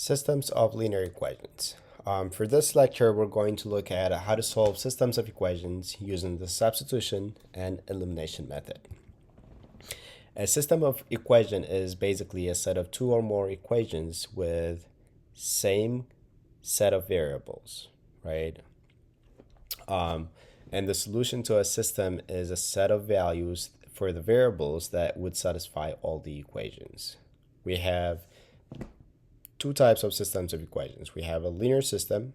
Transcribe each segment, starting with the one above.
Systems of linear equations. For this lecture, we're going to look at how to solve systems of equations using the substitution and elimination method. A system of equation is basically a set of two or more equations with same set of variables, right? And the solution to a system is a set of values for the variables that would satisfy all the equations. We have two types of systems of equations. We have a linear system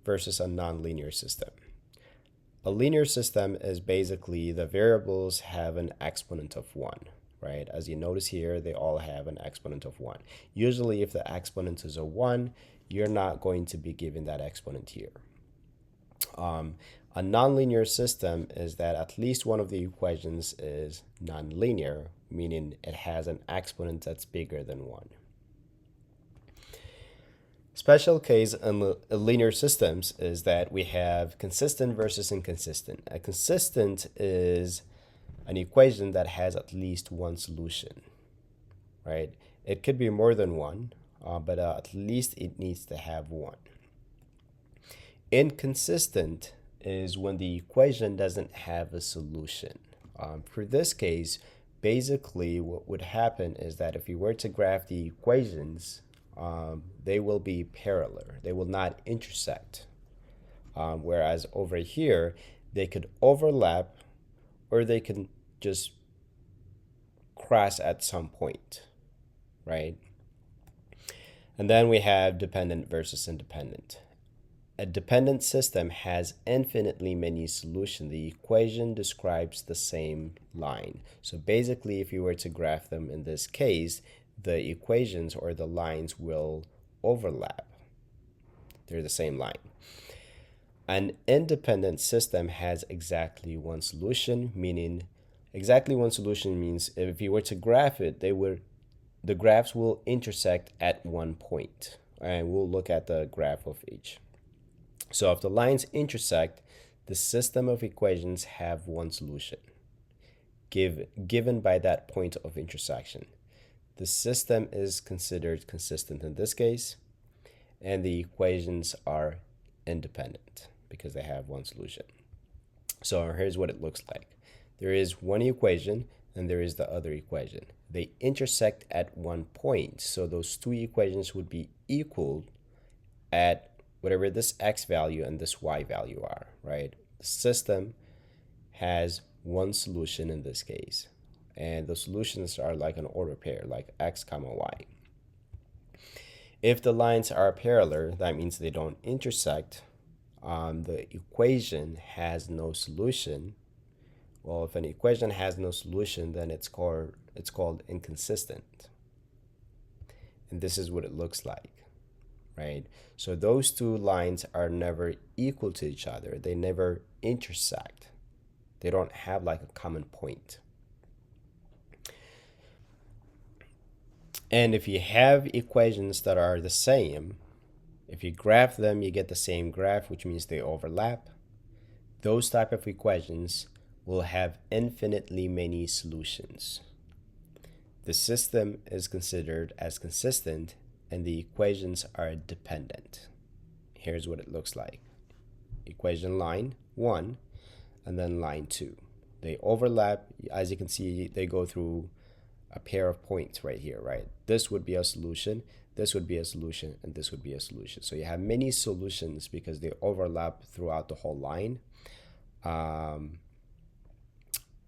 versus a nonlinear system. A linear system is basically the variables have an exponent of 1, right? As you notice here, they all have an exponent of 1. Usually, if the exponent is a 1, you're not going to be given that exponent here. A nonlinear system is that at least one of the equations is nonlinear, meaning it has an exponent that's bigger than 1. Special case in linear systems is that we have consistent versus inconsistent. A consistent is an equation that has at least one solution, right? It could be more than one, but at least it needs to have one. Inconsistent is when the equation doesn't have a solution. For this case, basically what would happen is that if you were to graph the equations, they will be parallel. They will not intersect. Whereas over here, they could overlap or they can just cross at some point, right? And then we have dependent versus independent. A dependent system has infinitely many solutions. The equation describes the same line. So basically, if you were to graph them in this case, the equations or the lines will overlap. They're the same line. An independent system has exactly one solution, meaning exactly one solution means if you were to graph it, the graphs will intersect at one point. And we'll look at the graph of each. So if the lines intersect, the system of equations have one solution given by that point of intersection. The system is considered consistent in this case, and the equations are independent because they have one solution. So here's what it looks like. There is one equation and there is the other equation. They intersect at one point, so those two equations would be equal at whatever this x value and this y value are, right? The system has one solution in this case. And the solutions are like an order pair, like x comma y. If the lines are parallel, that means they don't intersect. The equation has no solution. Well, if an equation has no solution, then it's called inconsistent. And this is what it looks like, right? So those two lines are never equal to each other. They never intersect. They don't have like a common point. And if you have equations that are the same, if you graph them, you get the same graph, which means they overlap. Those type of equations will have infinitely many solutions. The system is considered as consistent and the equations are dependent. Here's what it looks like. Equation line 1 and then line 2. They overlap. As you can see, they go through a pair of points right here, right? This would be a solution, this would be a solution, and this would be a solution. So you have many solutions because they overlap throughout the whole line.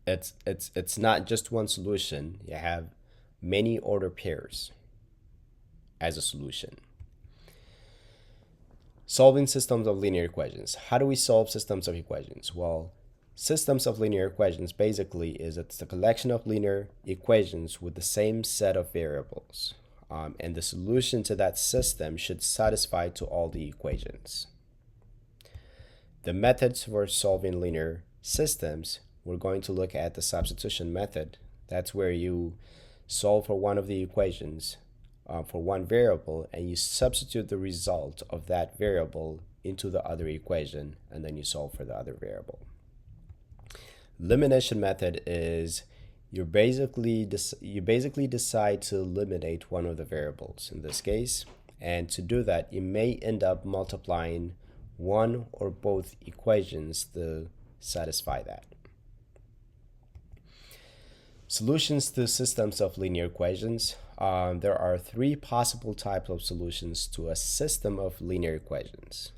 It's not just one solution. You have many order pairs as a solution. Solving systems of linear equations. How do we solve systems of equations? Well, systems of linear equations basically is it's a collection of linear equations with the same set of variables. And the solution to that system should satisfy to all the equations. The methods for solving linear systems, we're going to look at the substitution method. That's where you solve for one of the equations for one variable and you substitute the result of that variable into the other equation and then you solve for the other variable. Elimination method is you basically decide to eliminate one of the variables in this case, And to do that, you may end up multiplying one or both equations to satisfy that. Solutions to systems of linear equations. There are three possible types of solutions to a system of linear equations.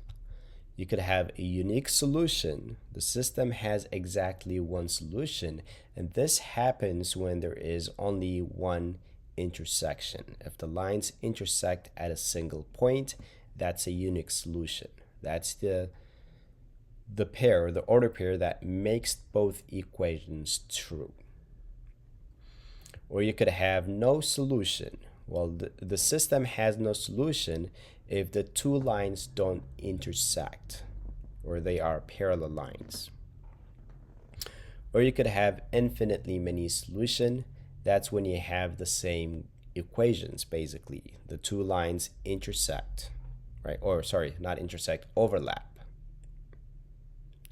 You could have a unique solution. The system has exactly one solution, and this happens when there is only one intersection. If the lines intersect at a single point, that's a unique solution. That's the pair, the order pair that makes both equations true. Or you could have no solution. Well, the system has no solution if the two lines don't intersect or they are parallel lines. Or you could have infinitely many solutions. That's when you have the same equations, basically. The two lines intersect, right? Or sorry, not intersect, overlap.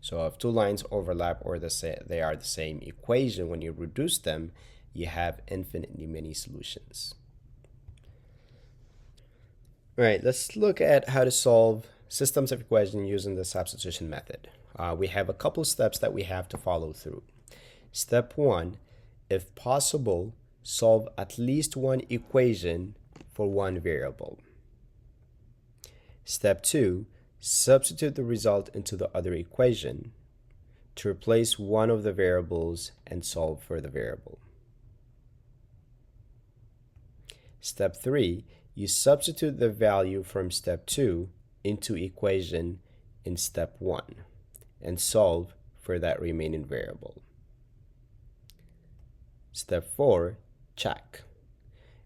So if two lines overlap or they are the same equation, when you reduce them, you have infinitely many solutions. All right, let's look at how to solve systems of equations using the substitution method. We have a couple steps that we have to follow through. Step 1, if possible, solve at least one equation for one variable. Step 2, substitute the result into the other equation to replace one of the variables and solve for the variable. Step 3, you substitute the value from step 2 into equation in step 1 and solve for that remaining variable. Step 4, check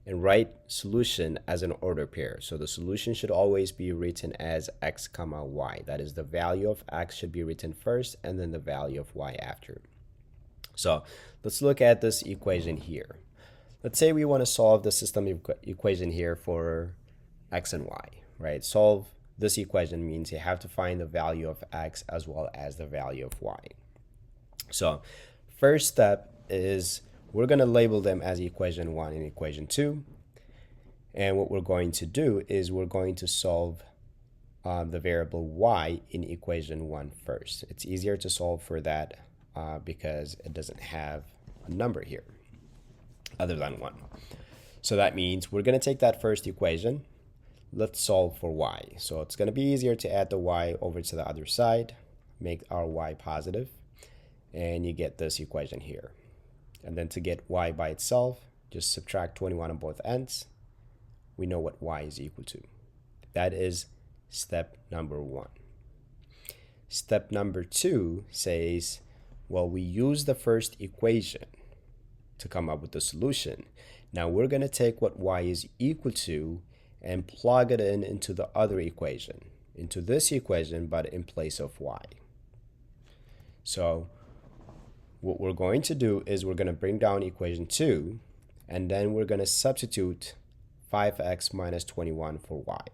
and write solution as an order pair. So the solution should always be written as x comma y. That is, the value of x should be written first and then the value of y after. So let's look at this equation here. Let's say we want to solve the system equation here for x and y, right? Solve this equation means you have to find the value of x as well as the value of y. So first step is we're going to label them as equation 1 and equation 2. And what we're going to do is we're going to solve the variable y in equation 1 first. It's easier to solve for that because it doesn't have a number here other than 1. So that means we're going to take that first equation. Let's solve for y. So it's going to be easier to add the y over to the other side, make our y positive, and you get this equation here. And then to get y by itself, just subtract 21 on both ends. We know what y is equal to. That is step number 1. Step number 2 says, well, we use the first equation to come up with the solution. Now we're going to take what y is equal to and plug it into the other equation, into this equation, but in place of y. So what we're going to do is we're going to bring down equation 2, and then we're going to substitute 5x minus 21 for y.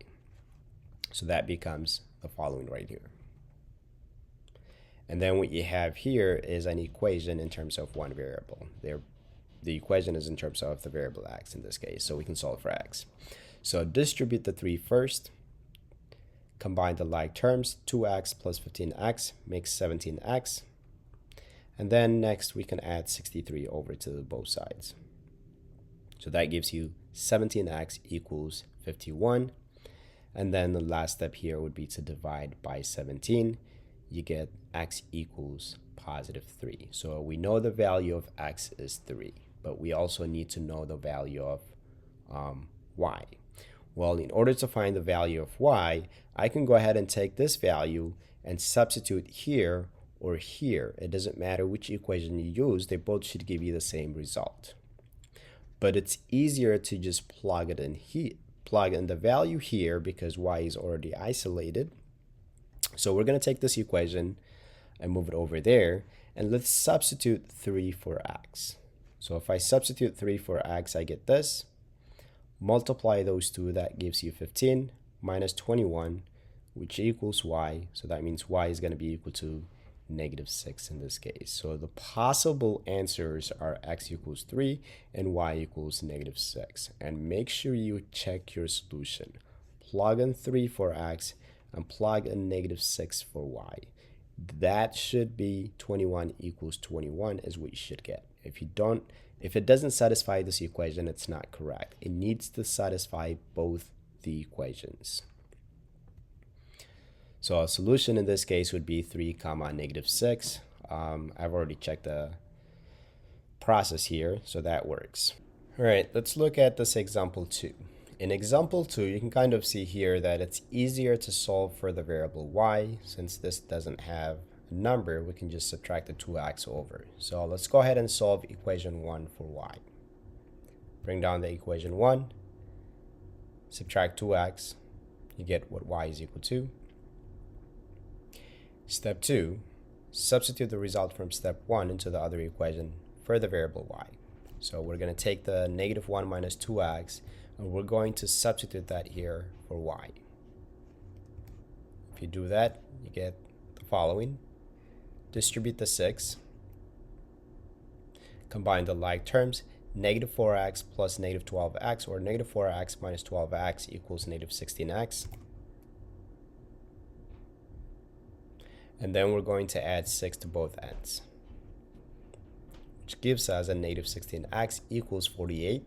So that becomes the following right here. And then what you have here is an equation in terms of one variable. The equation is in terms of the variable x in this case, so we can solve for x. So distribute the 3 first. Combine the like terms. 2x plus 15x makes 17x. And then next we can add 63 over to both sides. So that gives you 17x equals 51. And then the last step here would be to divide by 17. You get x equals positive 3. So we know the value of x is 3, but we also need to know the value of y. Well, in order to find the value of y, I can go ahead and take this value and substitute here or here. It doesn't matter which equation you use, they both should give you the same result. But it's easier to just plug it in here, plug in the value here because y is already isolated. So we're going to take this equation and move it over there, and let's substitute 3 for x. So if I substitute 3 for x, I get this. Multiply those two, that gives you 15 minus 21, which equals y. So that means y is going to be equal to negative 6 in this case. So the possible answers are x equals 3 and y equals negative 6. And make sure you check your solution. plug in 3 for x, and plug in -6 for y. That should be 21 equals 21 is what you should get. If it doesn't satisfy this equation, it's not correct. It needs to satisfy both the equations. So a solution in this case would be 3 comma -6. I've already checked the process here, so that works. All right, let's look at this example 2. In example 2, you can kind of see here that it's easier to solve for the variable y. Since this doesn't have a number, we can just subtract the 2x over. So let's go ahead and solve equation 1 for y. Bring down the equation 1, subtract 2x, you get what y is equal to. Step 2, substitute the result from step 1 into the other equation for the variable y. So we're going to take the -1 minus 2x, and we're going to substitute that here for y. If you do that, you get the following. Distribute the 6. Combine the like terms. -4x plus -12x, or -4x minus 12x equals -16x. And then we're going to add 6 to both ends, which gives us a -16x equals 48.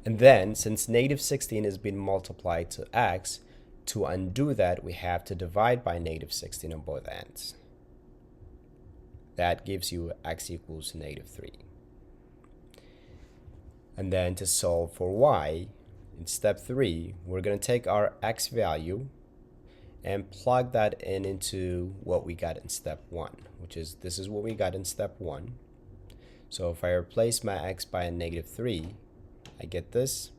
And then, since -16 is being multiplied to x, to undo that, we have to divide by -16 on both ends. That gives you x equals -3. And then to solve for y, in step 3, we're going to take our x value and plug that into what we got in step 1, which is, this is what we got in step 1. So if I replace my x by a -3, I get this.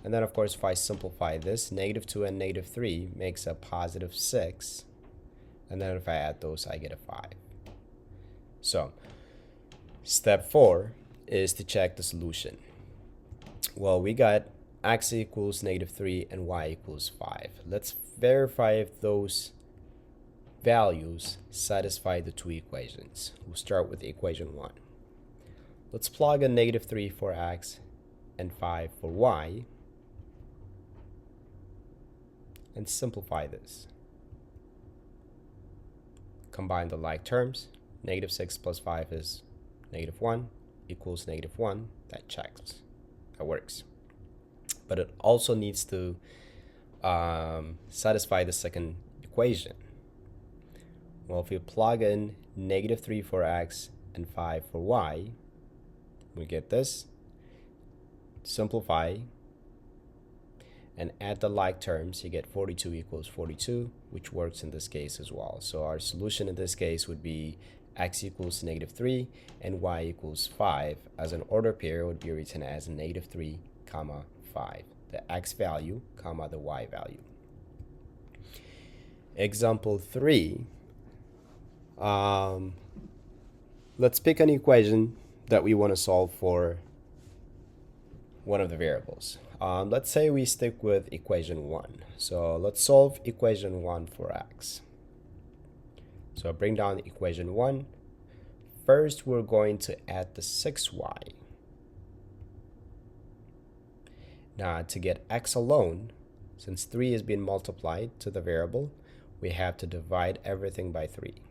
And then of course, if I simplify this, -2 and -3 makes a +6. And then if I add those, I get a 5. So step 4 is to check the solution. Well, we got x equals -3 and y equals 5. Let's verify if those values satisfy the two equations. We'll start with equation 1. Let's plug in -3 for x and 5 for y, and simplify this. Combine the like terms. -6 plus 5 is -1 equals -1. That checks. That works. But it also needs to satisfy the second equation. Well, if we plug in -3 for x and 5 for y, we get this. Simplify and add the like terms, you get 42 equals 42, which works in this case as well. So our solution in this case would be x equals -3 and y equals 5. As an order pair, would be written as -3 comma 5. The x value comma the y value. Example 3. Let's pick an equation that we want to solve for one of the variables. Let's say we stick with equation 1. So let's solve equation 1 for x. So bring down equation 1. First, we're going to add the 6y. Now, to get x alone, since 3 is being multiplied to the variable, we have to divide everything by 3.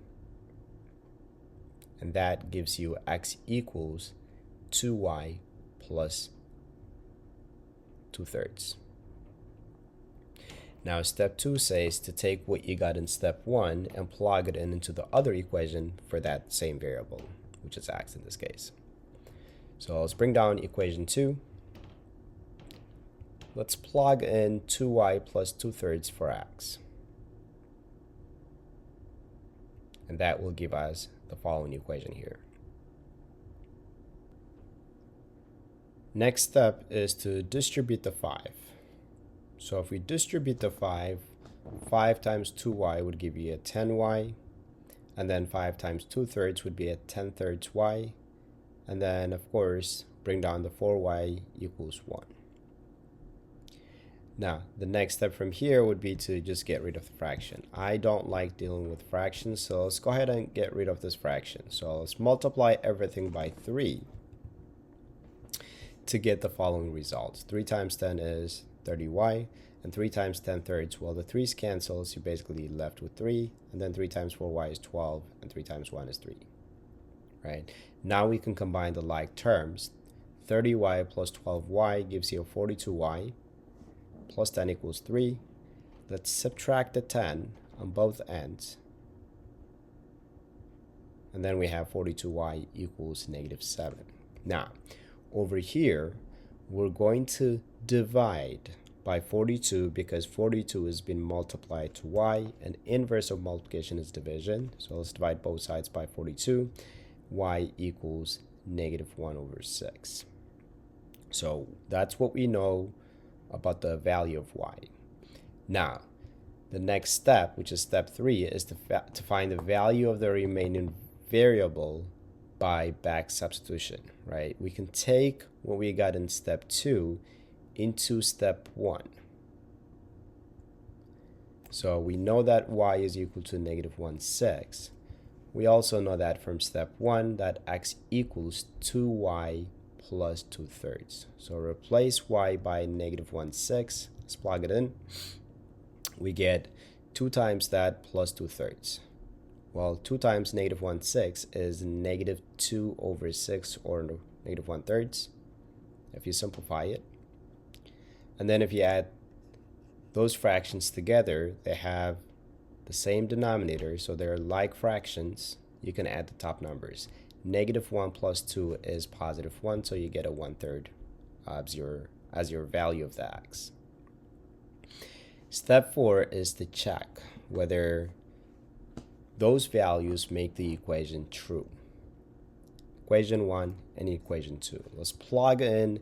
And that gives you x equals 2y plus 2/3. Now step 2 says to take what you got in step 1 and plug it into the other equation for that same variable, which is x in this case. So let's bring down equation 2. Let's plug in 2y plus 2/3 for x. And that will give us the following equation here. Next step is to distribute the 5. So if we distribute the 5, 5 times 2y would give you a 10y, and then 5 times 2/3 would be a 10/3 y, and then of course bring down the 4y equals 1. Now the next step from here would be to just get rid of the fraction. I don't like dealing with fractions, so let's go ahead and get rid of this fraction. So let's multiply everything by 3 to get the following results. 3 times 10 is 30y, and 3 times 10 thirds. Well, the 3's cancels, you're basically left with 3, and then 3 times 4y is 12, and 3 times 1 is 3, right? Now we can combine the like terms. 30y plus 12y gives you 42y, plus 10 equals 3. Let's subtract the 10 on both ends. And then we have 42y equals -7. Now, over here, we're going to divide by 42 because 42 has been multiplied to y, and inverse of multiplication is division. So let's divide both sides by 42. Y equals -1/6. So that's what we know about the value of y. Now, the next step, which is step 3, is to find the value of the remaining variable by back substitution, right? We can take what we got in step 2 into step 1. So we know that y is equal to -1/6. We also know that from step 1 that x equals 2y plus 2/3. So replace y by -1/6. Let's plug it in. We get 2 times that plus 2/3. Well, 2 times -1/6 is -2/6, or -1/3, if you simplify it. And then if you add those fractions together, they have the same denominator, so they're like fractions. You can add the top numbers. -1 plus 2 is +1, so you get a 1/3 as your value of the x. Step 4 is to check whether those values make the equation true. Equation 1 and equation 2. Let's plug in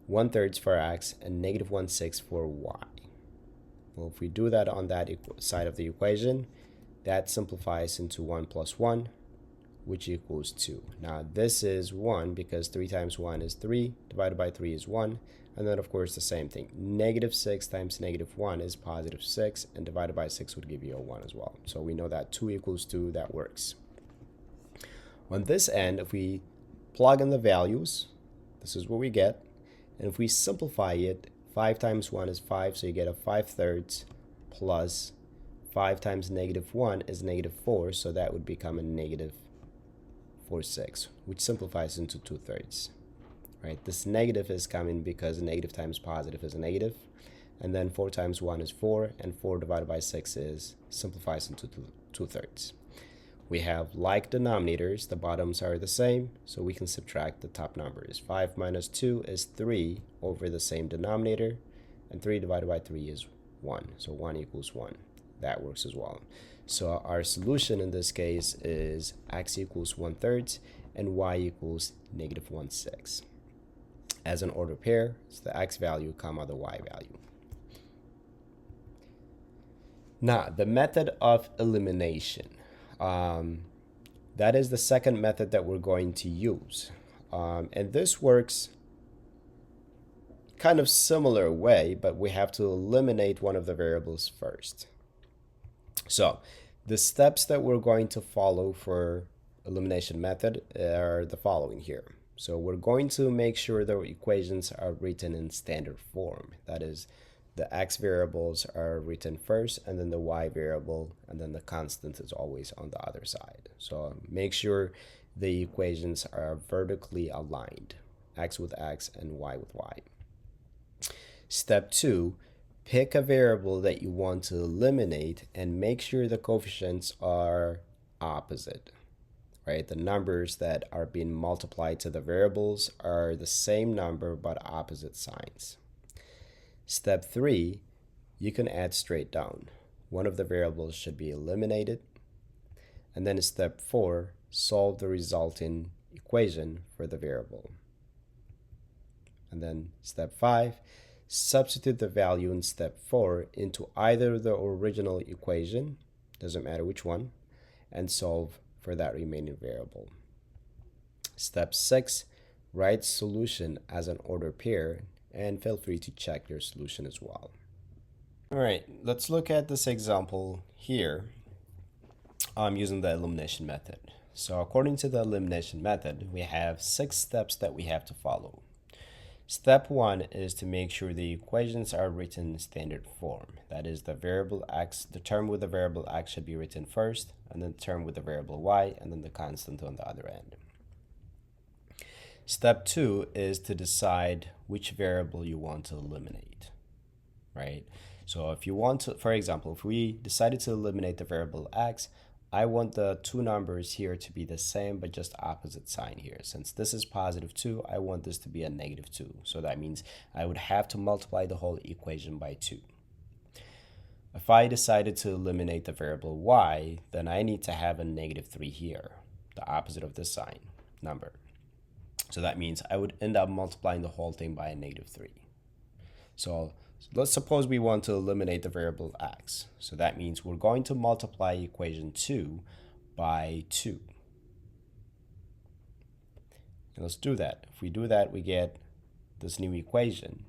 1/3 for x and -1/6 for y. Well, if we do that on that side of the equation, that simplifies into 1 plus 1, which equals 2. Now this is 1 because 3 times 1 is 3, divided by 3 is 1, and then of course the same thing. -6 times -1 is +6, and divided by 6 would give you a 1 as well. So we know that 2 equals 2, that works. On this end, if we plug in the values, this is what we get. And if we simplify it, 5 times 1 is 5, so you get a 5/3, plus 5 times -1 is -4, so that would become a -4/6, which simplifies into 2/3. Right? This negative is coming because negative times positive is a negative, and then 4 times 1 is 4, and 4 divided by 6 simplifies into 2/3. We have like denominators, the bottoms are the same, so we can subtract the top numbers. 5 minus 2 is 3 over the same denominator, and 3 divided by 3 is 1, so 1 equals 1. That works as well. So our solution in this case is x equals 1/3 and y equals -1/6. As an order pair, it's the x value comma the y value. Now, the method of elimination. That is the second method that we're going to use. And this works kind of similar way, but we have to eliminate one of the variables first. So the steps that we're going to follow for elimination method are the following here. So we're going to make sure the equations are written in standard form. That is, the x variables are written first, and then the y variable, and then the constant is always on the other side. So make sure the equations are vertically aligned, x with x and y with y. Step 2, pick a variable that you want to eliminate and make sure the coefficients are opposite. Right? The numbers that are being multiplied to the variables are the same number but opposite signs. Step 3, you can add straight down. One of the variables should be eliminated. And then step 4, solve the resulting equation for the variable. And then step 5, substitute the value in step 4 into either the original equation, doesn't matter which one, and solve for that remaining variable. Step 6, write solution as an order pair, and feel free to check your solution as well. All right, let's look at this example here using the elimination method. So according to the elimination method, we have 6 steps that we have to follow. Step 1 is to make sure the equations are written in standard form. That is, the variable x, the term with the variable x should be written first, and then the term with the variable y, and then the constant on the other end. Step 2 is to decide which variable you want to eliminate, right? So if you want to, for example, if we decided to eliminate the variable x, I want the two numbers here to be the same, but just opposite sign here. Since this is positive 2, I want this to be a negative 2. So that means I would have to multiply the whole equation by 2. If I decided to eliminate the variable y, then I need to have a negative 3 here, the opposite of this sign number. So that means I would end up multiplying the whole thing by a negative 3. So let's suppose we want to eliminate the variable x. So that means we're going to multiply equation 2 by 2. And let's do that. If we do that, we get this new equation,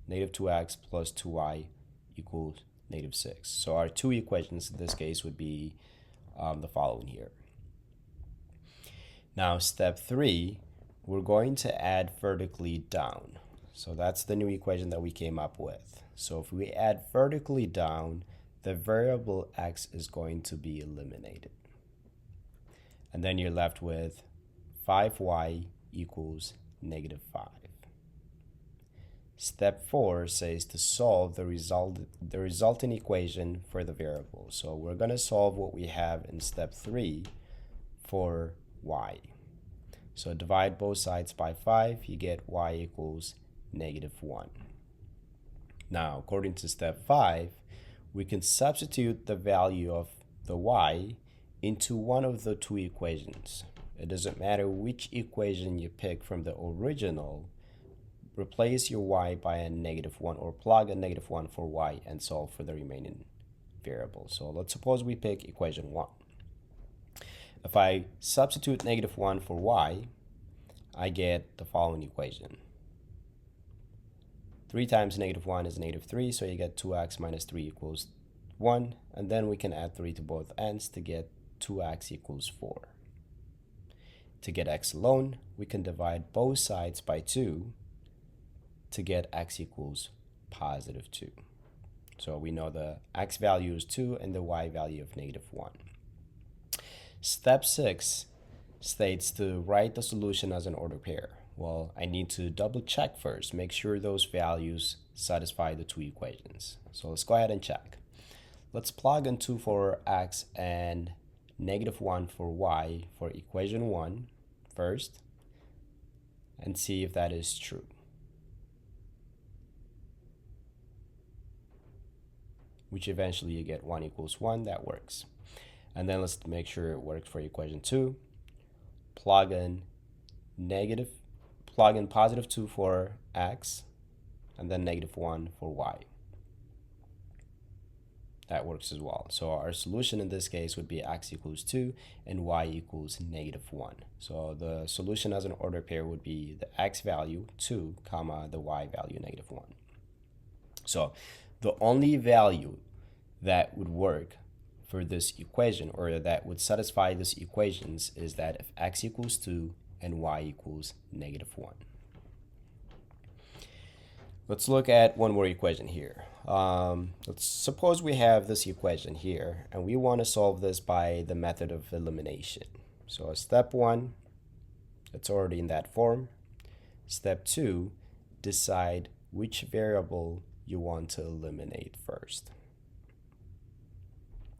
negative 2x plus 2y equals negative 6. So our two equations in this case would be the following here. Now, step 3, we're going to add vertically down. So that's the new equation that we came up with. So if we add vertically down, the variable x is going to be eliminated. And then you're left with 5y equals negative 5. Step 4 says to solve the resulting equation for the variable. So we're going to solve what we have in step 3 for y. So divide both sides by 5, you get y equals negative 1. Now, according to step 5, we can substitute the value of the y into one of the two equations. It doesn't matter which equation you pick from the original, replace your y by a negative 1 or plug a negative 1 for y and solve for the remaining variable. So let's suppose we pick equation 1. If I substitute negative 1 for y, I get the following equation. 3 times negative 1 is negative 3, so you get 2x minus 3 equals 1, and then we can add 3 to both ends to get 2x equals 4. To get x alone, we can divide both sides by 2 to get x equals positive 2. So we know the x value is 2 and the y value of negative 1. Step 6 states to write the solution as an ordered pair. Well, I need to double check first, make sure those values satisfy the two equations. So let's go ahead and check. Let's plug in 2 for x and negative 1 for y for equation 1 first and see if that is true. Which eventually you get 1 equals 1, that works. And then let's make sure it works for equation 2. Plug in positive 2 for x, and then negative 1 for y. That works as well. So our solution in this case would be x equals 2 and y equals negative 1. So the solution as an ordered pair would be the x value 2, comma, the y value negative 1. So the only value that would work for this equation, or that would satisfy this equations, is that if x equals 2 and y equals negative 1. Let's look at one more equation here. Let's suppose we have this equation here, and we want to solve this by the method of elimination. So step 1, it's already in that form. Step 2, decide which variable you want to eliminate first.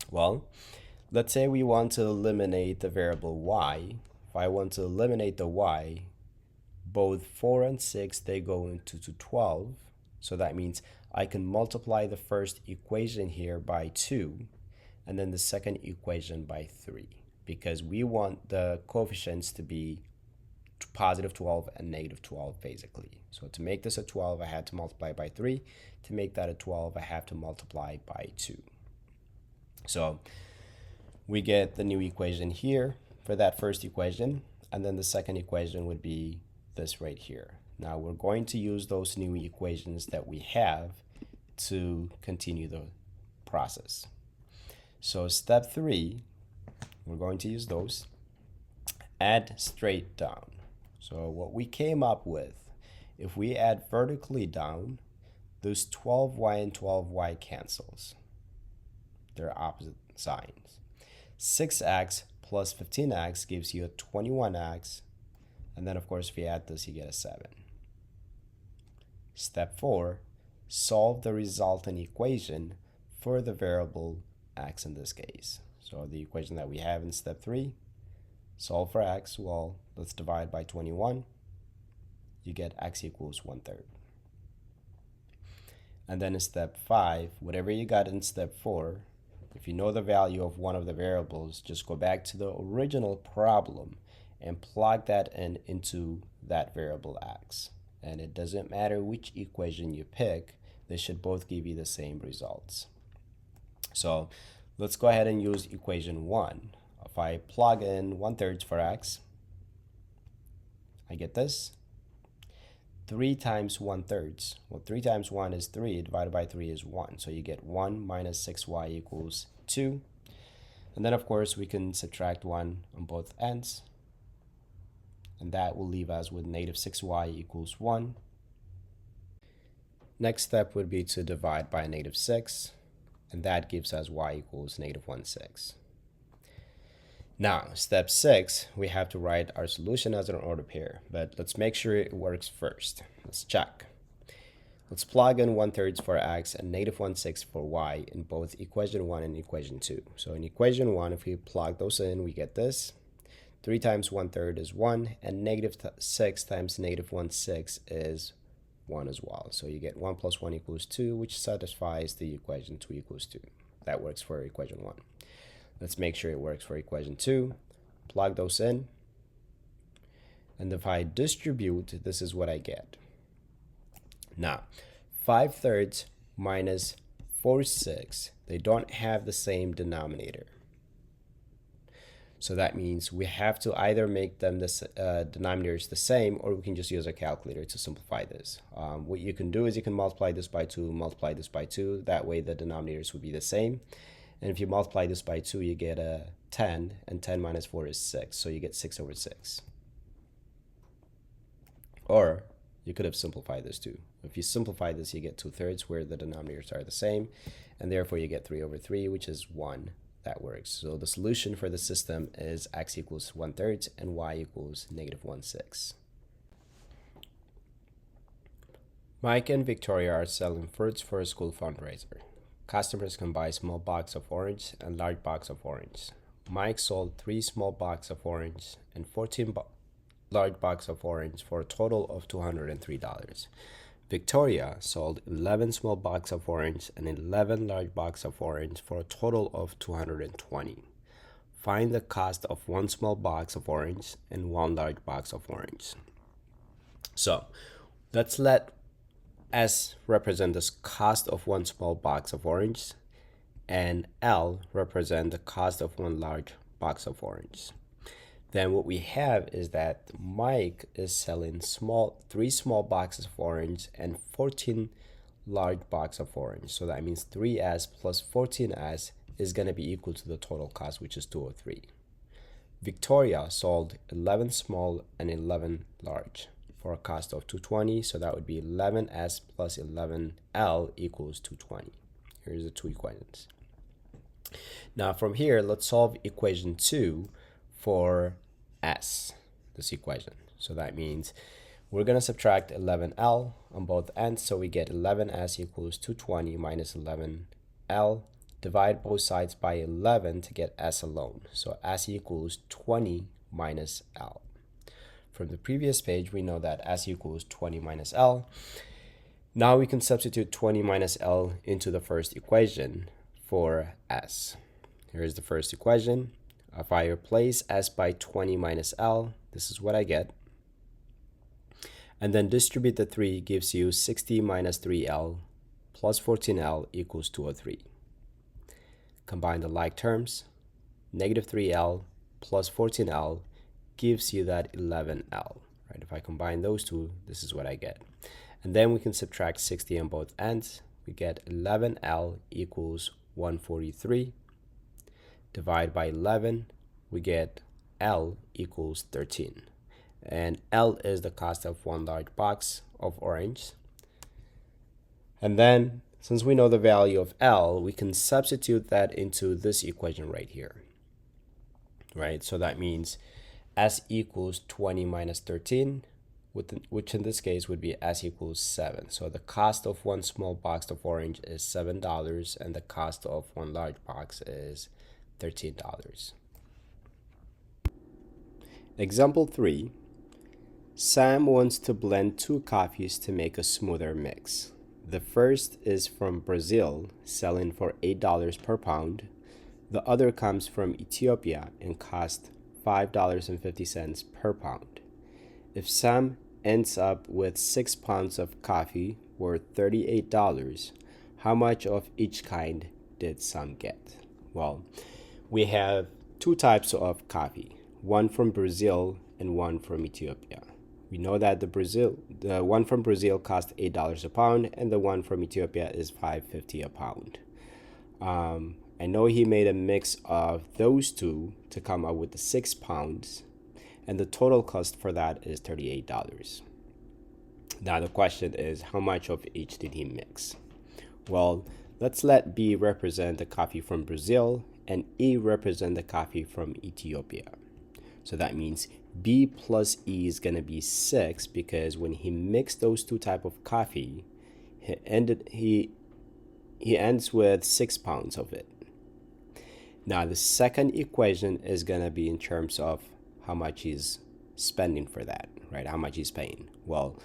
Well, let's say we want to eliminate the variable y. If I want to eliminate the y, both 4 and 6, they go into 12. So that means I can multiply the first equation here by 2, and then the second equation by 3, because we want the coefficients to be positive 12 and negative 12, basically. So to make this a 12, I had to multiply by 3. To make that a 12, I have to multiply by 2. So we get the new equation here for that first equation, and then the second equation would be this right here. Now we're going to use those new equations that we have to continue the process. So step 3, we're going to use those. Add straight down. So what we came up with if we add vertically down, those 12y and 12y cancels. They're opposite signs. 6x plus 15x gives you a 21x. And then, of course, if you add this, you get a 7. Step 4, solve the resultant equation for the variable x in this case. So the equation that we have in step 3, solve for x. Well, let's divide by 21. You get x equals 1/3. And then in step 5, whatever you got in step 4, if you know the value of one of the variables, just go back to the original problem and plug that into that variable x. And it doesn't matter which equation you pick, they should both give you the same results. So let's go ahead and use equation 1. If I plug in 1/3 for x, I get this. 3 times 1/3. Well, 3 times 1 is 3, divided by 3 is 1. So you get 1 minus 6y equals 2. And then, of course, we can subtract 1 on both ends. And that will leave us with negative 6y equals 1. Next step would be to divide by negative 6. And that gives us y equals negative 1/6. Now, step 6, we have to write our solution as an order pair, but let's make sure it works first. Let's check. Let's plug in 1/3 for x and negative 1/6 for y in both equation 1 and equation 2. So in equation 1, if we plug those in, we get this. 3 times 1/3 is 1, and negative 6 times negative 1/6 is 1 as well. So you get 1 plus 1 equals 2, which satisfies the equation 2 equals 2. That works for equation 1. Let's make sure it works for equation 2. Plug those in. And if I distribute, this is what I get. Now, 5/3 minus 4/6, they don't have the same denominator. So that means we have to either make them the denominators the same, or we can just use a calculator to simplify this. What you can do is you can multiply this by 2, multiply this by 2. That way the denominators would be the same. And if you multiply this by 2, you get a 10, and 10 minus 4 is 6, so you get 6/6. Or you could have simplified this too. If you simplify this, you get 2/3, where the denominators are the same, and therefore you get 3/3, which is 1. That works. So the solution for the system is x equals 1/3 and y equals negative 1/6. Mike and Victoria are selling fruits for a school fundraiser. Customers can buy small box of orange and large box of orange. Mike sold 3 small box of orange and 14 large box of orange for a total of $203. Victoria sold 11 small box of orange and 11 large box of orange for a total of $220. Find the cost of 1 small box of orange and 1 large box of orange. So let's let S represent the cost of 1 small box of orange, and L represent the cost of 1 large box of orange. Then what we have is that Mike is selling 3 small boxes of orange and 14 large box of orange. So that means 3S plus 14S is going to be equal to the total cost, which is 203. Victoria sold 11 small and 11 large for a cost of 220, so that would be 11S plus 11L equals 220. Here's the 2 equations. Now from here, let's solve equation 2 for S, this equation. So that means we're going to subtract 11L on both ends, so we get 11S equals 220 minus 11L. Divide both sides by 11 to get S alone. So S equals 20 minus L. From the previous page, we know that S equals 20 minus L. Now we can substitute 20 minus L into the first equation for S. Here's the first equation. If I replace S by 20 minus L, this is what I get. And then distribute the 3 gives you 60 minus 3L plus 14L equals 203. Combine the like terms. Negative 3L plus 14L gives you that 11L, right? If I combine those two, this is what I get. And then we can subtract 60 on both ends. We get 11L equals 143. Divide by 11, we get L equals 13. And L is the cost of 1 large box of orange. And then, since we know the value of L, we can substitute that into this equation right here, right? So that means S equals 20 minus 13, which in this case would be S equals 7. So the cost of one small box of orange is $7, and the cost of one large box is $13. Example 3. Sam wants to blend 2 coffees to make a smoother mix. The first is from Brazil, selling for $8 per pound. The other comes from Ethiopia and costs $5.50 per pound. If Sam ends up with 6 pounds of coffee worth $38, how much of each kind did Sam get? Well, we have 2 types of coffee, one from Brazil and one from Ethiopia. We know that the one from Brazil costs $8 a pound, and the one from Ethiopia is $5.50 a pound. I know he made a mix of those two to come up with the 6 pounds, and the total cost for that is $38. Now the question is, how much of each did he mix? Well, let's let B represent the coffee from Brazil and E represent the coffee from Ethiopia. So that means B plus E is going to be 6, because when he mixed those 2 types of coffee, he ends with 6 pounds of it. Now the second equation is going to be in terms of how much he's spending for that, right? How much he's paying. Well,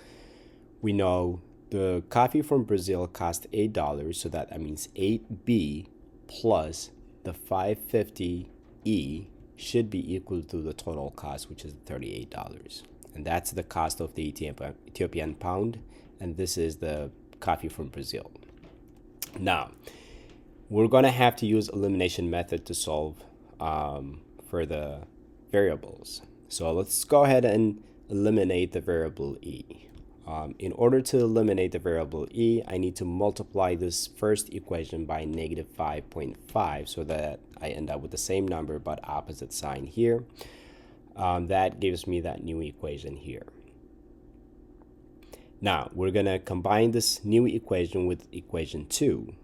we know the coffee from Brazil cost $8, so that means 8B plus the 550E should be equal to the total cost, which is $38. And that's the cost of the Ethiopian pound, and this is the coffee from Brazil. Now, we're going to have to use elimination method to solve for the variables. So let's go ahead and eliminate the variable E. In order to eliminate the variable E, I need to multiply this first equation by negative 5.5 so that I end up with the same number but opposite sign here. That gives me that new equation here. Now, we're going to combine this new equation with equation 2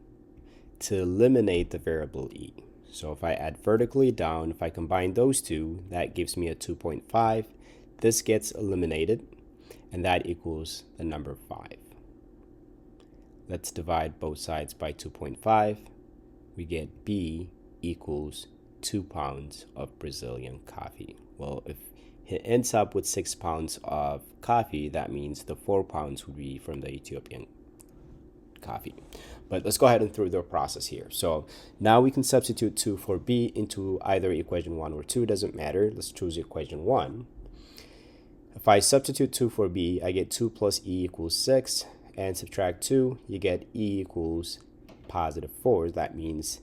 to eliminate the variable E. So if I add vertically down, if I combine those two, that gives me a 2.5. This gets eliminated, and that equals the number 5. Let's divide both sides by 2.5. We get B equals 2 pounds of Brazilian coffee. Well, if it ends up with 6 pounds of coffee, that means the 4 pounds would be from the Ethiopian coffee. But let's go ahead and through the process here. So now we can substitute 2 for B into either equation 1 or 2, doesn't matter. Let's choose equation 1. If I substitute 2 for B, I get 2 plus E equals 6, and subtract 2, you get E equals positive 4. That means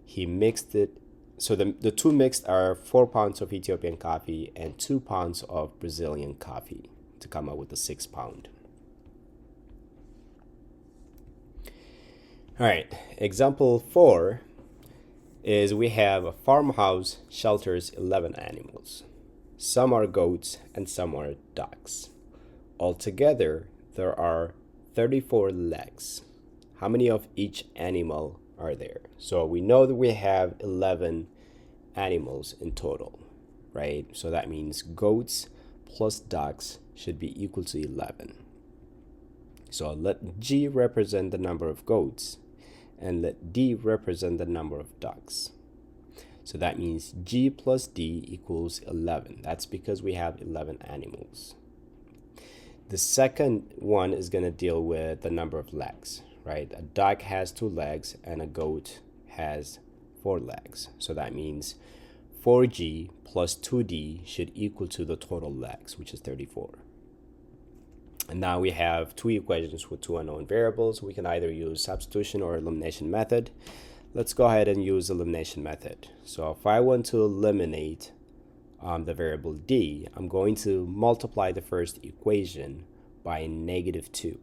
he mixed it. So the two mixed are 4 pounds of Ethiopian coffee and 2 pounds of Brazilian coffee to come up with the 6 pound. All right, example 4 is we have a farmhouse shelters 11 animals. Some are goats and some are ducks. Altogether, there are 34 legs. How many of each animal are there? So we know that we have 11 animals in total, right? So that means goats plus ducks should be equal to 11. So let G represent the number of goats, and let D represent the number of ducks. So that means G plus D equals 11. That's because we have 11 animals. The second one is going to deal with the number of legs, right? A duck has 2 legs and a goat has 4 legs. So that means 4G plus 2D should equal to the total legs, which is 34. And now we have 2 equations with 2 unknown variables. We can either use substitution or elimination method. Let's go ahead and use elimination method. So if I want to eliminate the variable D, I'm going to multiply the first equation by negative 2.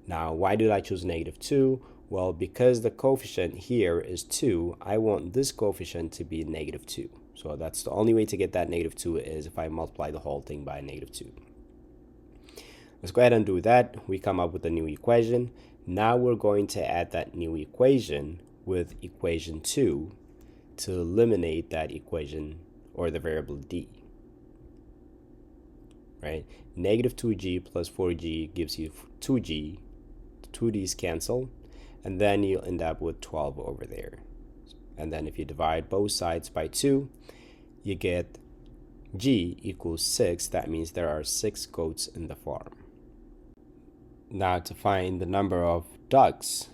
Now, why did I choose negative 2? Well, because the coefficient here is 2, I want this coefficient to be negative 2. So that's the only way to get that negative 2 is if I multiply the whole thing by negative 2. Let's go ahead and do that. We come up with a new equation. Now we're going to add that new equation with equation 2 to eliminate that equation or the variable d. Right? Negative 2g plus 4g gives you 2g. 2d's cancel, and then you'll end up with 12 over there. And then if you divide both sides by 2, you get g equals 6. That means there are 6 goats in the farm. Now to find the number of ducks,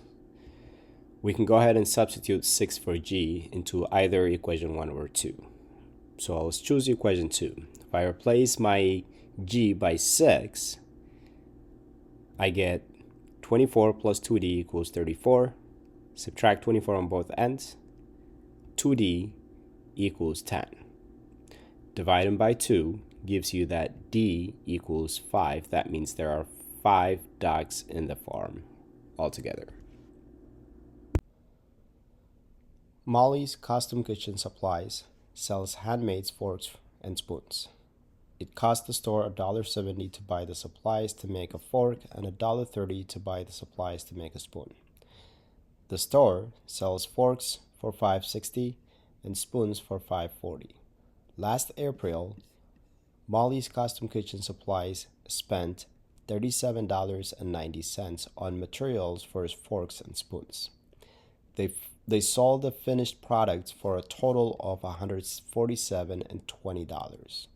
we can go ahead and substitute 6 for g into either equation 1 or 2. So let's choose equation 2. If I replace my g by 6, I get 24 plus 2d equals 34. Subtract 24 on both ends. 2d equals 10. Divide them by 2 gives you that d equals 5. That means there are 5 ducks in the farm altogether. Molly's Custom Kitchen Supplies sells handmade forks and spoons. It costs the store $1.70 to buy the supplies to make a fork and $1.30 to buy the supplies to make a spoon. The store sells forks for $5.60 and spoons for $5.40. Last April, Molly's Custom Kitchen Supplies spent $37.90 on materials for his forks and spoons. They sold the finished products for a total of $147.20.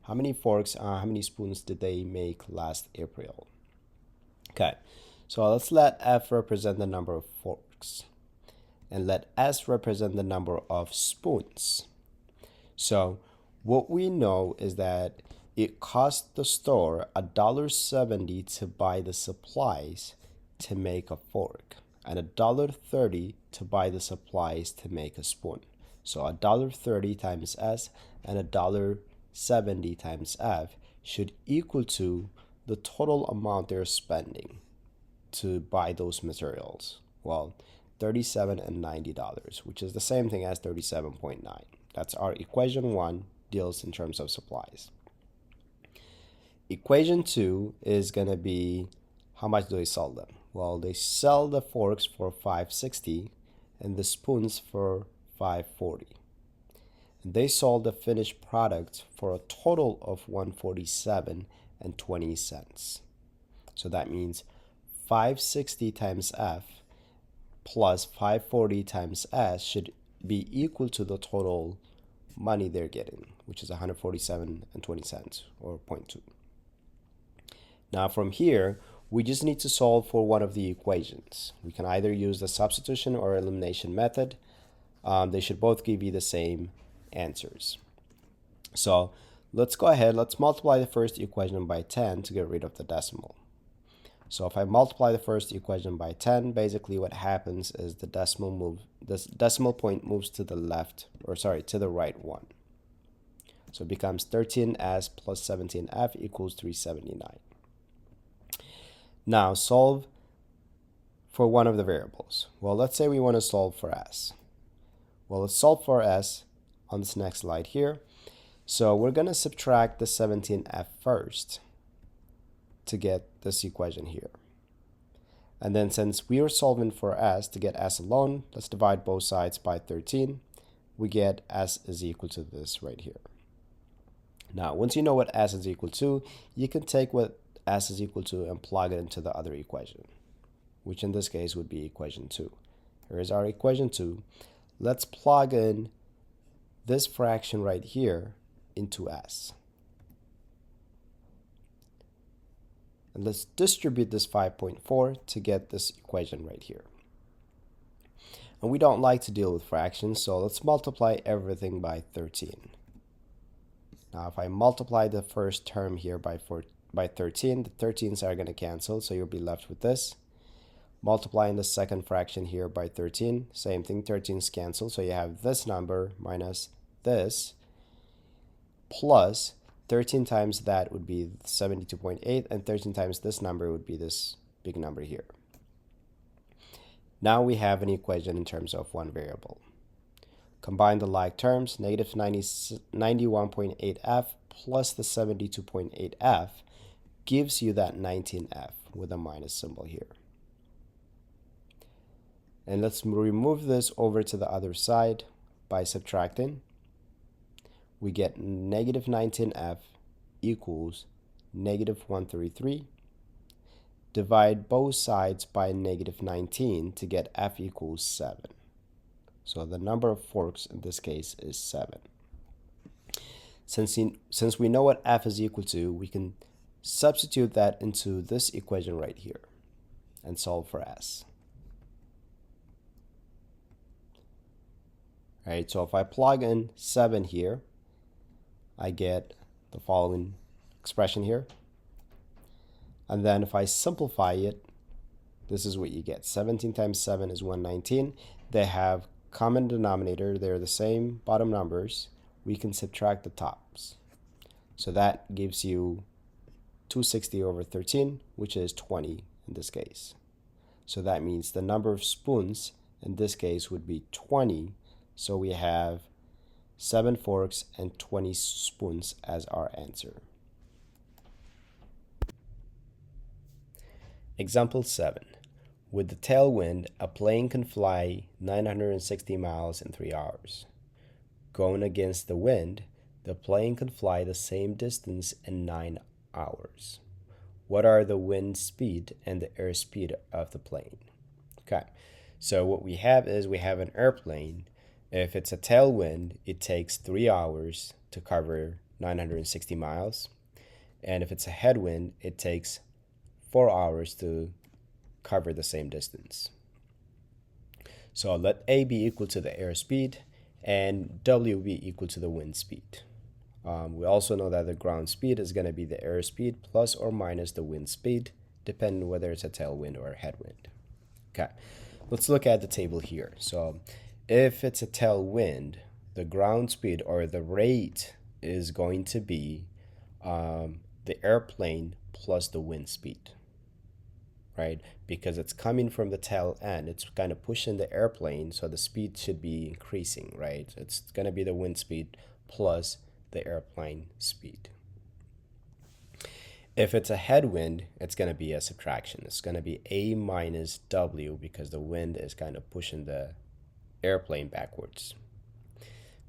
How many forks, how many spoons did they make last April? Okay, so let's let F represent the number of forks and let S represent the number of spoons. So what we know is that it cost the store $1.70 to buy the supplies to make a fork and $1.30 to buy the supplies to make a spoon. So $1.30 times S and $1.70 times F should equal to the total amount they're spending to buy those materials. Well, $37.90, which is the same thing as 37.9. That's our equation 1 deals in terms of supplies. Equation 2 is going to be how much do they sell them? Well, they sell the forks for $5.60 and the spoons for $5.40. They sold the finished product for a total of $147.20. So that means $5.60 times F plus $5.40 times S should be equal to the total money they're getting, which is $147.20 or 0.2. Now from here, we just need to solve for one of the equations. We can either use the substitution or elimination method. They should both give you the same answers. So let's go ahead, let's multiply the first equation by 10 to get rid of the decimal. So if I multiply the first equation by 10, basically what happens is the decimal point moves to the left, or sorry, to the right one. So it becomes 13s plus 17f equals 379. Now solve for one of the variables. Well, let's say we want to solve for s. Well, let's solve for s on this next slide here. So we're going to subtract the 17f first to get this equation here. And then since we are solving for s, to get s alone, let's divide both sides by 13. We get s is equal to this right here. Now, once you know what s is equal to, you can take what s is equal to and plug it into the other equation, which in this case would be equation 2. Here is our equation 2. Let's plug in this fraction right here into s. And let's distribute this 5.4 to get this equation right here. And we don't like to deal with fractions, so let's multiply everything by 13. Now if I multiply the first term here by 13, the 13s are going to cancel, so you'll be left with this. Multiplying the second fraction here by 13, same thing, 13s cancel, so you have this number minus this, plus 13 times that would be 72.8, and 13 times this number would be this big number here. Now we have an equation in terms of one variable. Combine the like terms, negative 91.8f plus the 72.8f gives you that 19F with a minus symbol here. And let's remove this over to the other side by subtracting. We get negative 19F equals negative 133. Divide both sides by negative 19 to get F equals 7. So the number of forks in this case is 7. Since we know what F is equal to, we can substitute that into this equation right here and solve for S. All right, so if I plug in 7 here, I get the following expression here. And then if I simplify it, this is what you get. 17 times 7 is 119. They have common denominator. They're the same bottom numbers. We can subtract the tops. So that gives you 260 over 13, which is 20 in this case. So that means the number of spoons in this case would be 20. So we have 7 forks and 20 spoons as our answer. Example 7. With the tailwind, a plane can fly 960 miles in 3 hours. Going against the wind, the plane can fly the same distance in 9 hours. What are the wind speed and the airspeed of the plane? Okay, so what we have is we have an airplane. If it's a tailwind, it takes 3 hours to cover 960 miles. And if it's a headwind, it takes 4 hours to cover the same distance. So let A be equal to the airspeed and W be equal to the wind speed. We also know that the ground speed is going to be the airspeed plus or minus the wind speed, depending whether it's a tailwind or a headwind. Okay, let's look at the table here. So if it's a tailwind, the ground speed or the rate is going to be the airplane plus the wind speed, right? Because it's coming from the tail end, it's kind of pushing the airplane, so the speed should be increasing, right? It's going to be the wind speed plus the airplane speed. If it's a headwind, it's going to be a subtraction. It's going to be A minus W because the wind is kind of pushing the airplane backwards.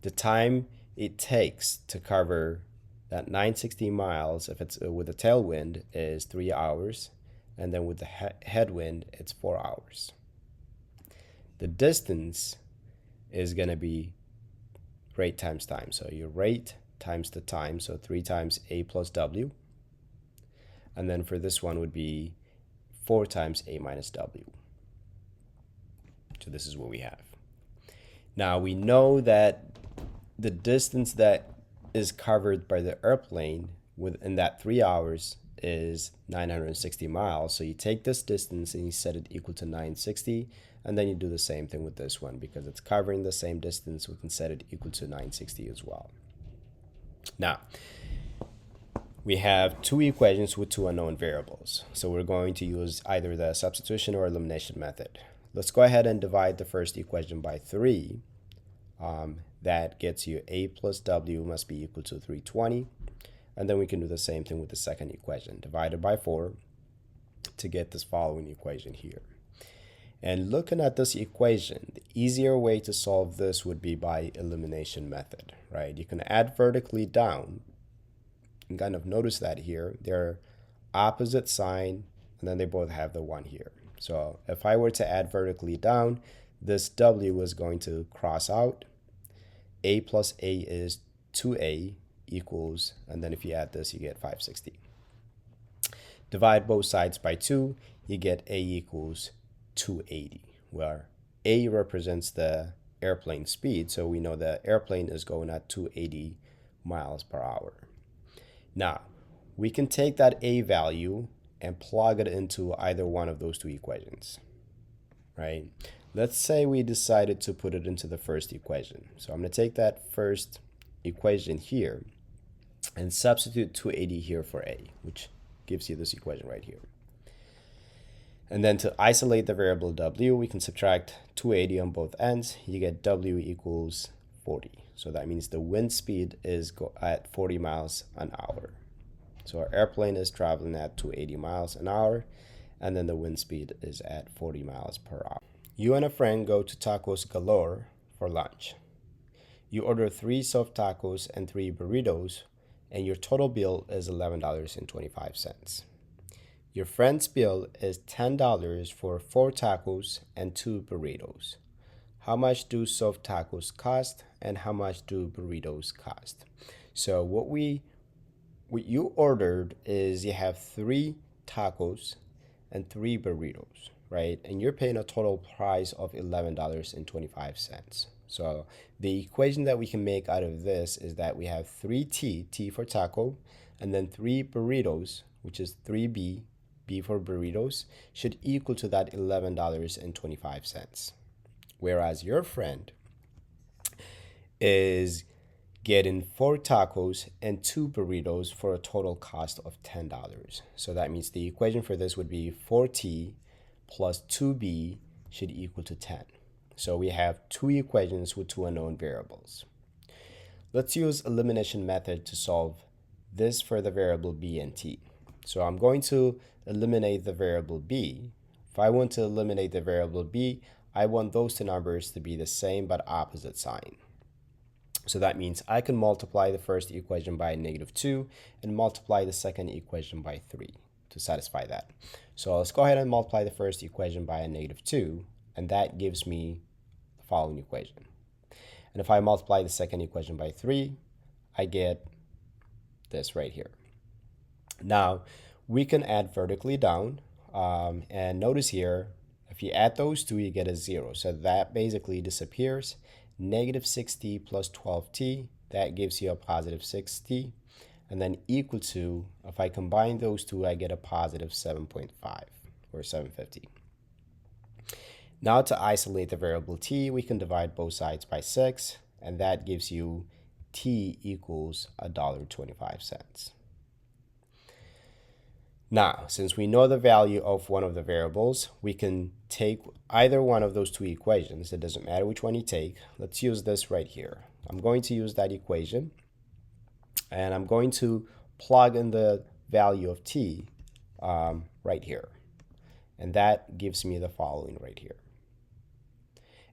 The time it takes to cover that 960 miles, if it's with a tailwind, is 3 hours. And then with the headwind, it's 4 hours. The distance is going to be rate times time. So your rate times the time, so 3 times A plus W. And then for this one would be 4 times A minus W. So this is what we have. Now we know that the distance that is covered by the airplane within that 3 hours is 960 miles. So you take this distance and you set it equal to 960, and then you do the same thing with this one. Because it's covering the same distance, we can set it equal to 960 as well. Now, we have two equations with two unknown variables. So we're going to use either the substitution or elimination method. Let's go ahead and divide the first equation by 3. That gets you A plus W must be equal to 320. And then we can do the same thing with the second equation. Divided by 4 to get this following equation here. And looking at this equation, the easier way to solve this would be by elimination method, right? You can add vertically down. And kind of notice that here. They're opposite sign, and then they both have the 1 here. So if I were to add vertically down, this W is going to cross out. A plus A is 2A equals, and then if you add this, you get 560. Divide both sides by 2, you get A equals 280, where A represents the airplane speed, so we know the airplane is going at 280 miles per hour. Now, we can take that A value and plug it into either one of those two equations, right? Let's say we decided to put it into the first equation. So I'm going to take that first equation here and substitute 280 here for A, which gives you this equation right here. And then to isolate the variable W, we can subtract 280 on both ends. You get W equals 40. So that means the wind speed is at 40 miles an hour. So our airplane is traveling at 280 miles an hour, and then the wind speed is at 40 miles per hour. You and a friend go to Tacos Galore for lunch. You order 3 soft tacos and 3 burritos, and your total bill is $11.25. Your friend's bill is $10 for 4 tacos and 2 burritos. How much do soft tacos cost, and how much do burritos cost? So what you ordered is you have 3 tacos and 3 burritos, right? And you're paying a total price of $11.25. So the equation that we can make out of this is that we have 3T, T for taco, and then 3 burritos, which is 3B, B for burritos, should equal to that $11.25. Whereas your friend is getting 4 tacos and 2 burritos for a total cost of $10. So that means the equation for this would be 4T plus 2B should equal to 10. So we have 2 equations with 2 unknown variables. Let's use elimination method to solve this for the variable b and t. So I'm going to eliminate the variable b. If I want to eliminate the variable b, I want those 2 numbers to be the same but opposite sign. So that means I can multiply the first equation by -2 and multiply the second equation by 3 to satisfy that. So let's go ahead and multiply the first equation by a -2, and that gives me the following equation. And if I multiply the second equation by 3, I get this right here. Now, we can add vertically down, and notice here, if you add those 2, you get a 0. So that basically disappears. -6t plus 12t, that gives you a positive 6t. And then equal to, if I combine those 2, I get a positive 7.5 or 750. Now to isolate the variable t, we can divide both sides by 6, and that gives you t equals $1.25. Now, since we know the value of one of the variables, we can take either one of those 2 equations. It doesn't matter which one you take. Let's use this right here. I'm going to use that equation, and I'm going to plug in the value of t right here. And that gives me the following right here.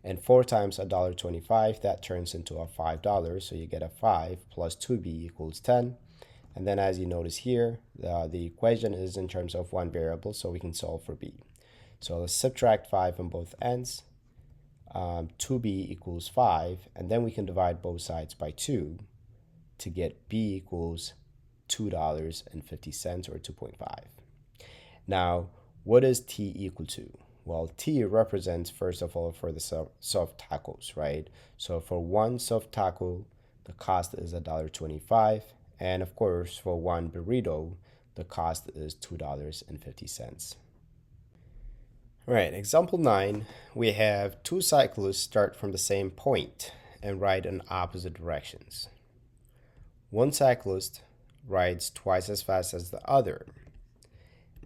And 4 times $1.25, that turns into a $5. So you get a 5 plus 2b equals 10. And then as you notice here, the equation is in terms of one variable, so we can solve for b. So let's subtract 5 on both ends. 2b equals 5, and then we can divide both sides by 2 to get b equals $2.50 or 2.5. Now, what is t equal to? Well, t represents, first of all, for the soft tacos, right? So for 1 soft taco, the cost is $1.25. And of course, for 1 burrito, the cost is $2.50. All right, example 9, we have 2 cyclists start from the same point and ride in opposite directions. One cyclist rides twice as fast as the other,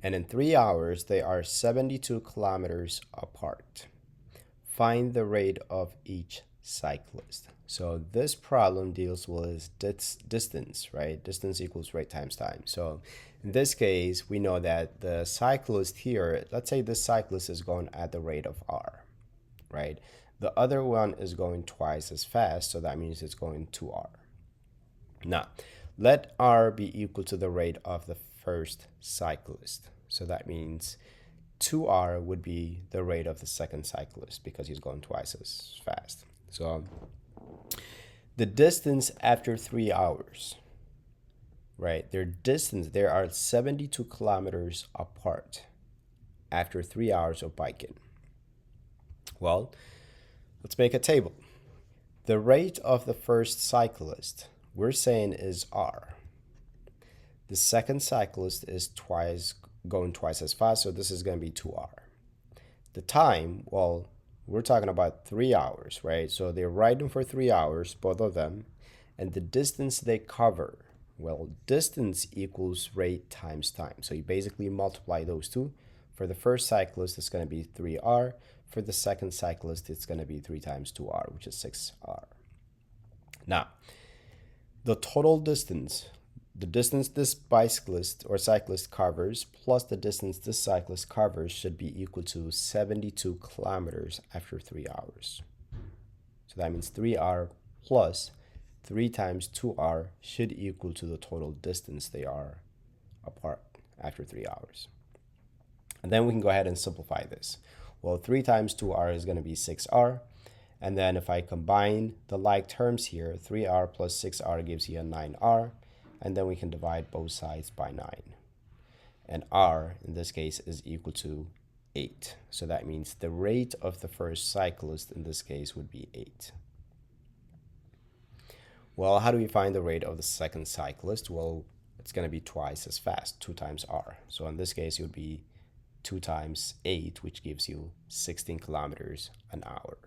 and in 3 hours, they are 72 kilometers apart. Find the rate of each cyclist. So this problem deals with distance, right? Distance equals rate times time. So in this case, we know that the cyclist here, let's say this cyclist is going at the rate of r, right? The other one is going twice as fast, so that means it's going 2r. Now, let r be equal to the rate of the first cyclist. So that means 2r would be the rate of the second cyclist because he's going twice as fast. So the distance after 3 hours, right? Their distance, they are 72 kilometers apart after 3 hours of biking. Well, let's make a table. The rate of the first cyclist, we're saying is r. The second cyclist is going twice as fast, so this is going to be 2r. The time, well, we're talking about 3 hours, right? So they're riding for 3 hours, both of them. And the distance they cover, well, distance equals rate times time. So you basically multiply those 2. For the first cyclist, it's going to be 3r. For the second cyclist, it's going to be 3 times 2r, which is 6r. Now, the total distance The distance this bicyclist or cyclist covers plus the distance this cyclist covers should be equal to 72 kilometers after 3 hours. So that means 3R plus 3 times 2R should equal to the total distance they are apart after 3 hours. And then we can go ahead and simplify this. Well, 3 times 2R is going to be 6R. And then if I combine the like terms here, 3R plus 6R gives you a 9R. And then we can divide both sides by 9. And R, in this case, is equal to 8. So that means the rate of the first cyclist in this case would be 8. Well, how do we find the rate of the second cyclist? Well, it's going to be twice as fast, 2 times R. So in this case, it would be 2 times 8, which gives you 16 kilometers an hour.